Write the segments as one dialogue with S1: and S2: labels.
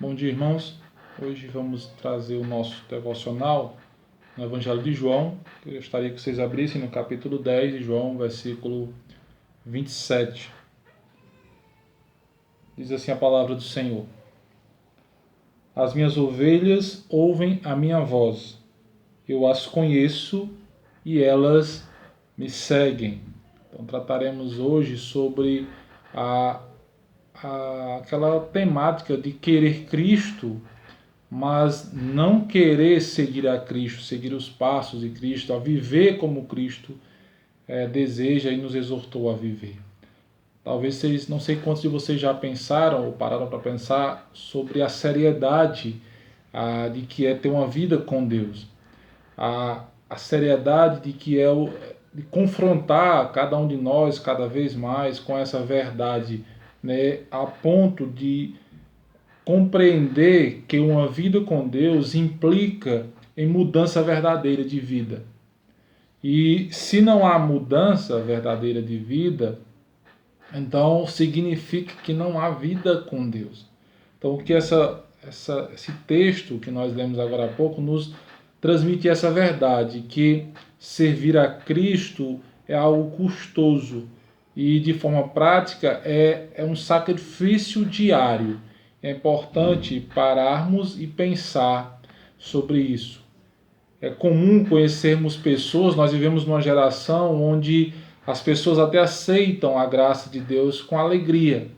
S1: Bom dia, irmãos. Hoje vamos trazer o nosso devocional no Evangelho de João. Eu gostaria que vocês abrissem no capítulo 10 de João, versículo 27. Diz assim a palavra do Senhor: As minhas ovelhas ouvem a minha voz. Eu as conheço e elas me seguem. Então trataremos hoje sobre aquela temática de querer Cristo, mas não querer seguir a Cristo, seguir os passos de Cristo, a viver como Cristo deseja e nos exortou a viver. Talvez vocês, não sei quantos de vocês já pensaram ou pararam para pensar sobre a seriedade de que é ter uma vida com Deus, a seriedade de que de confrontar cada um de nós cada vez mais com essa verdade, né, a ponto de compreender que uma vida com Deus implica em mudança verdadeira de vida. E se não há mudança verdadeira de vida, então significa que não há vida com Deus. Então o que esse texto que nós lemos agora há pouco nos transmite essa verdade, que servir a Cristo é algo custoso e de forma prática é um sacrifício diário. É importante pararmos e pensar sobre isso. É comum conhecermos pessoas, nós vivemos numa geração onde as pessoas até aceitam a graça de Deus com alegria,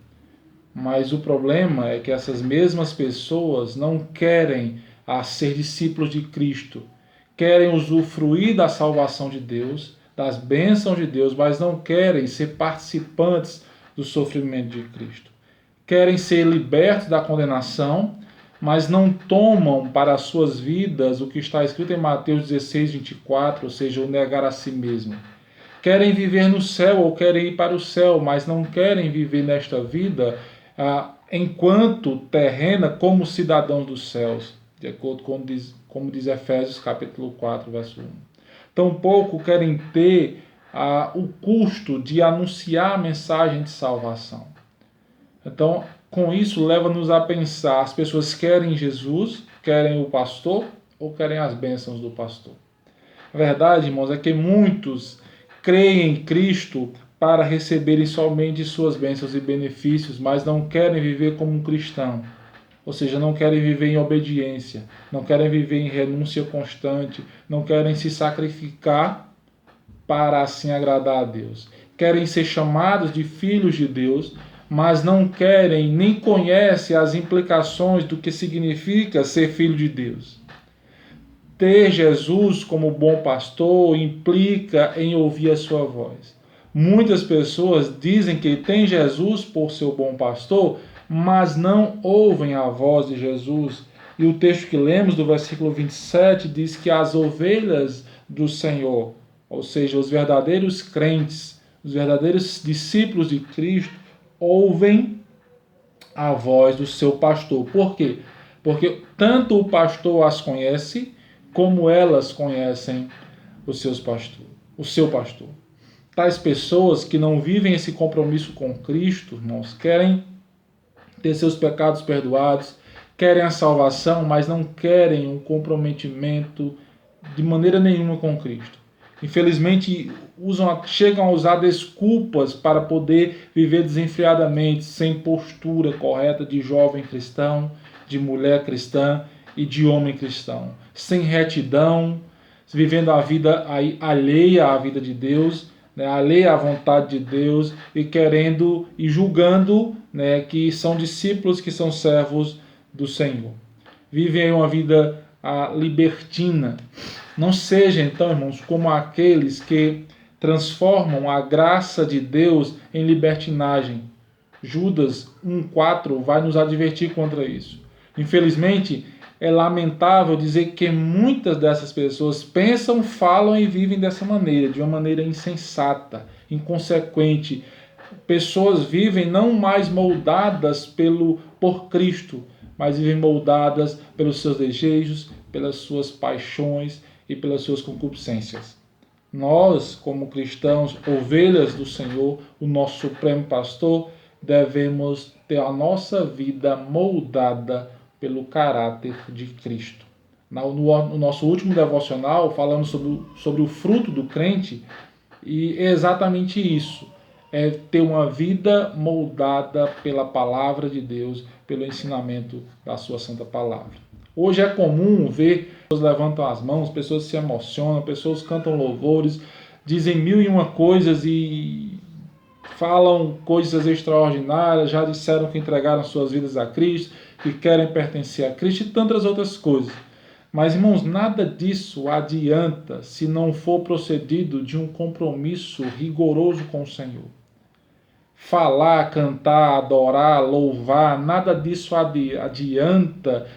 S1: mas o problema é que essas mesmas pessoas não querem ser discípulos de Cristo, querem usufruir da salvação de Deus, das bênçãos de Deus, mas não querem ser participantes do sofrimento de Cristo. Querem ser libertos da condenação, mas não tomam para as suas vidas o que está escrito em Mateus 16, 24, ou seja, o negar a si mesmo. Querem viver no céu ou querem ir para o céu, mas não querem viver nesta vida enquanto terrena como cidadãos dos céus, de acordo com como diz Efésios capítulo 4, verso 1. Tampouco querem ter o custo de anunciar a mensagem de salvação. Então, com isso, leva-nos a pensar: as pessoas querem Jesus, querem o pastor ou querem as bênçãos do pastor? A verdade, irmãos, é que muitos creem em Cristo para receberem somente suas bênçãos e benefícios, mas não querem viver como um cristão. Ou seja, não querem viver em obediência, não querem viver em renúncia constante, não querem se sacrificar para assim agradar a Deus. Querem ser chamados de filhos de Deus, mas não querem nem conhecem as implicações do que significa ser filho de Deus. Ter Jesus como bom pastor implica em ouvir a sua voz. Muitas pessoas dizem que têm Jesus por seu bom pastor, mas não ouvem a voz de Jesus. E o texto que lemos do versículo 27 diz que as ovelhas do Senhor, ou seja, os verdadeiros crentes, os verdadeiros discípulos de Cristo, ouvem a voz do seu pastor. Por quê? Porque tanto o pastor as conhece, como elas conhecem o seu pastor. Tais pessoas que não vivem esse compromisso com Cristo, irmãos, querem ter seus pecados perdoados, querem a salvação, mas não querem um comprometimento de maneira nenhuma com Cristo. Infelizmente, chegam a usar desculpas para poder viver desenfreadamente, sem postura correta de jovem cristão, de mulher cristã e de homem cristão, sem retidão, vivendo a vida alheia à vida de Deus, né, alheia à vontade de Deus e querendo e julgando, né, que são discípulos, que são servos do Senhor. Vivem uma vida libertina. Não sejam, então, irmãos, como aqueles que transformam a graça de Deus em libertinagem. Judas 1,4 vai nos advertir contra isso. Infelizmente, é lamentável dizer que muitas dessas pessoas pensam, falam e vivem dessa maneira, de uma maneira insensata, inconsequente. Pessoas vivem não mais moldadas por Cristo, mas vivem moldadas pelos seus desejos, pelas suas paixões e pelas suas concupiscências. Nós, como cristãos, ovelhas do Senhor, o nosso supremo pastor, devemos ter a nossa vida moldada pelo caráter de Cristo. No nosso último devocional, falamos sobre o fruto do crente, e é exatamente isso. É ter uma vida moldada pela palavra de Deus, pelo ensinamento da sua santa palavra. Hoje é comum ver pessoas levantam as mãos, pessoas se emocionam, pessoas cantam louvores, dizem mil e uma coisas e falam coisas extraordinárias, já disseram que entregaram suas vidas a Cristo, que querem pertencer a Cristo e tantas outras coisas. Mas, irmãos, nada disso adianta se não for procedido de um compromisso rigoroso com o Senhor. Falar, cantar, adorar, louvar, nada disso adianta,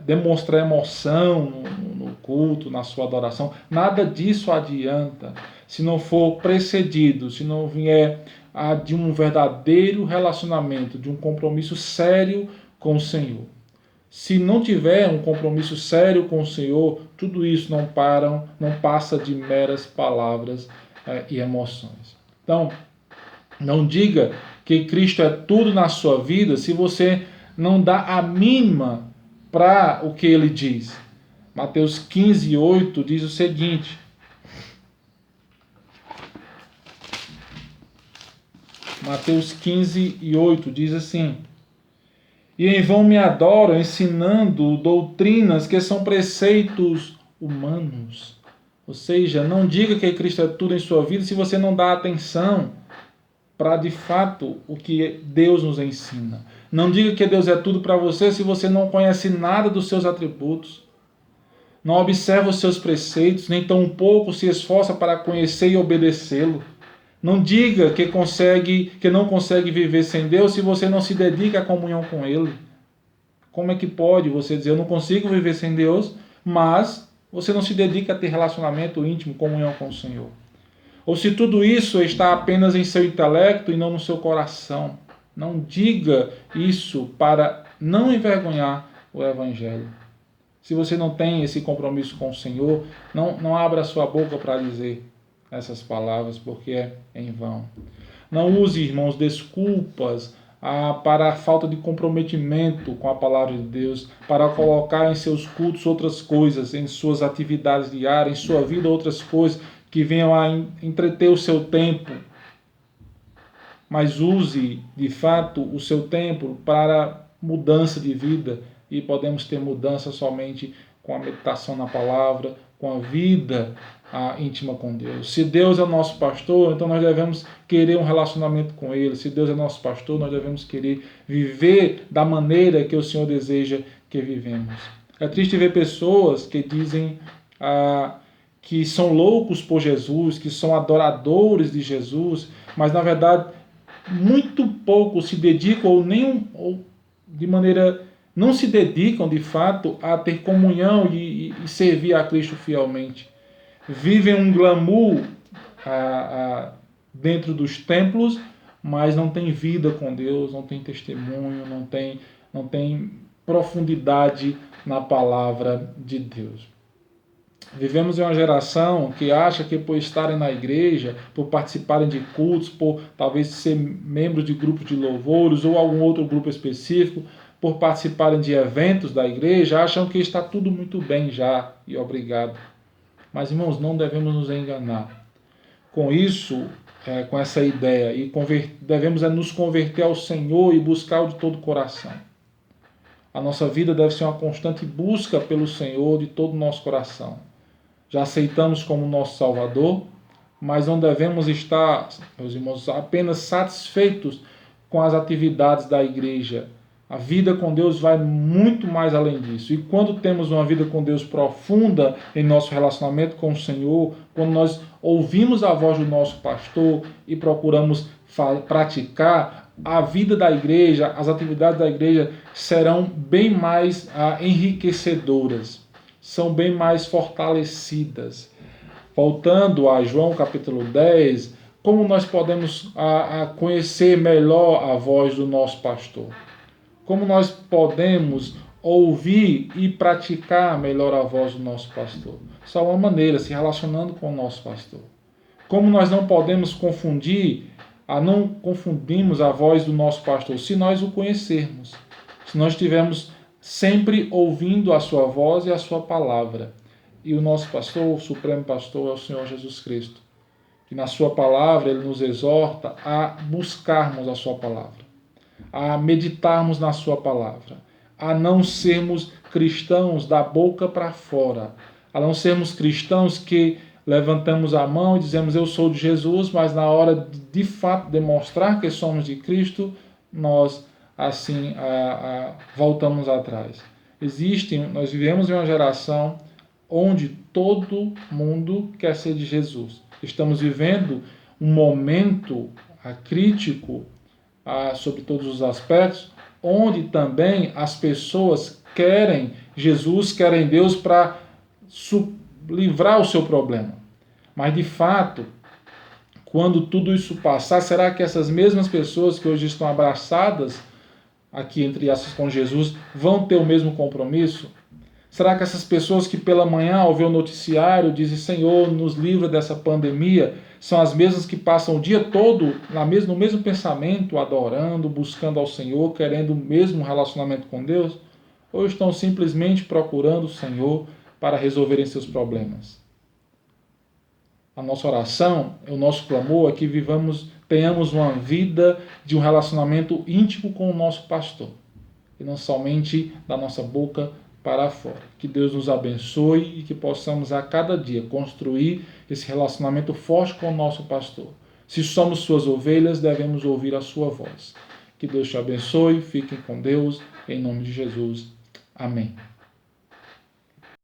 S1: demonstrar emoção no culto, na sua adoração, nada disso adianta se não for precedido, se não vier de um verdadeiro relacionamento, de um compromisso sério com o Senhor. Se não tiver um compromisso sério com o Senhor, tudo isso não passa de meras palavras e emoções. Então, não diga que Cristo é tudo na sua vida se você não dá a mínima para o que ele diz. Mateus 15:8 diz o seguinte: Mateus 15:8 diz assim: e em vão me adoram, ensinando doutrinas que são preceitos humanos. Ou seja, não diga que Cristo é tudo em sua vida se você não dá atenção para, de fato, o que Deus nos ensina. Não diga que Deus é tudo para você se você não conhece nada dos seus atributos. Não observa os seus preceitos, nem tão pouco se esforça para conhecer e obedecê-lo. Não diga que não consegue viver sem Deus se você não se dedica à comunhão com Ele. Como é que pode você dizer, eu não consigo viver sem Deus, mas você não se dedica a ter relacionamento íntimo, comunhão com o Senhor? Ou se tudo isso está apenas em seu intelecto e não no seu coração. Não diga isso para não envergonhar o Evangelho. Se você não tem esse compromisso com o Senhor, não abra a sua boca para dizer essas palavras, porque é em vão. Não use, irmãos, desculpas para a falta de comprometimento com a palavra de Deus, para colocar em seus cultos outras coisas, em suas atividades diárias, em sua vida outras coisas que venham a entreter o seu tempo. Mas use, de fato, o seu tempo para mudança de vida, e podemos ter mudança somente com a meditação na palavra, com a vida íntima com Deus. Se Deus é nosso pastor, então nós devemos querer um relacionamento com Ele. Se Deus é nosso pastor, nós devemos querer viver da maneira que o Senhor deseja que vivemos. É triste ver pessoas que dizem que são loucos por Jesus, que são adoradores de Jesus, mas na verdade muito pouco se dedicam ou de maneira não se dedicam de fato a ter comunhão e servir a Cristo fielmente. Vivem um glamour dentro dos templos, mas não tem vida com Deus, não tem testemunho, não tem profundidade na palavra de Deus. Vivemos em uma geração que acha que por estarem na igreja, por participarem de cultos, por talvez ser membros de grupos de louvores ou algum outro grupo específico, por participarem de eventos da igreja, acham que está tudo muito bem já e obrigado. Mas, irmãos, não devemos nos enganar. Com isso, com essa ideia, e devemos nos converter ao Senhor e buscar-o de todo o coração. A nossa vida deve ser uma constante busca pelo Senhor de todo o nosso coração. Já aceitamos como nosso Salvador, mas não devemos estar, meus irmãos, apenas satisfeitos com as atividades da igreja. A vida com Deus vai muito mais além disso. E quando temos uma vida com Deus profunda em nosso relacionamento com o Senhor, quando nós ouvimos a voz do nosso pastor e procuramos praticar, a vida da igreja, as atividades da igreja serão bem mais enriquecedoras, são bem mais fortalecidas. Voltando a João capítulo 10, como nós podemos conhecer melhor a voz do nosso pastor? Como nós podemos ouvir e praticar melhor a voz do nosso pastor? Só uma maneira, se relacionando com o nosso pastor. Como nós não podemos não confundimos a voz do nosso pastor se nós o conhecermos, se nós tivermos sempre ouvindo a sua voz e a sua palavra. E o nosso pastor, o supremo pastor, é o Senhor Jesus Cristo. E na sua palavra ele nos exorta a buscarmos a sua palavra, a meditarmos na sua palavra, a não sermos cristãos da boca para fora, a não sermos cristãos que levantamos a mão e dizemos eu sou de Jesus, mas na hora de fato demonstrar que somos de Cristo, nós assim voltamos atrás. Nós vivemos em uma geração onde todo mundo quer ser de Jesus. Estamos vivendo um momento crítico sobre todos os aspectos, onde também as pessoas querem Jesus, querem Deus para livrar o seu problema. Mas de fato, quando tudo isso passar, será que essas mesmas pessoas que hoje estão abraçadas aqui entre aspas com Jesus vão ter o mesmo compromisso? Será que essas pessoas que pela manhã, ao ver o noticiário, dizem Senhor, nos livra dessa pandemia, são as mesmas que passam o dia todo no mesmo pensamento, adorando, buscando ao Senhor, querendo o mesmo relacionamento com Deus? Ou estão simplesmente procurando o Senhor para resolverem seus problemas? A nossa oração, o nosso clamor é que tenhamos uma vida de um relacionamento íntimo com o nosso pastor. E não somente da nossa boca para fora. Que Deus nos abençoe e que possamos a cada dia construir esse relacionamento forte com o nosso pastor. Se somos suas ovelhas, devemos ouvir a sua voz. Que Deus te abençoe, fiquem com Deus, em nome de Jesus. Amém.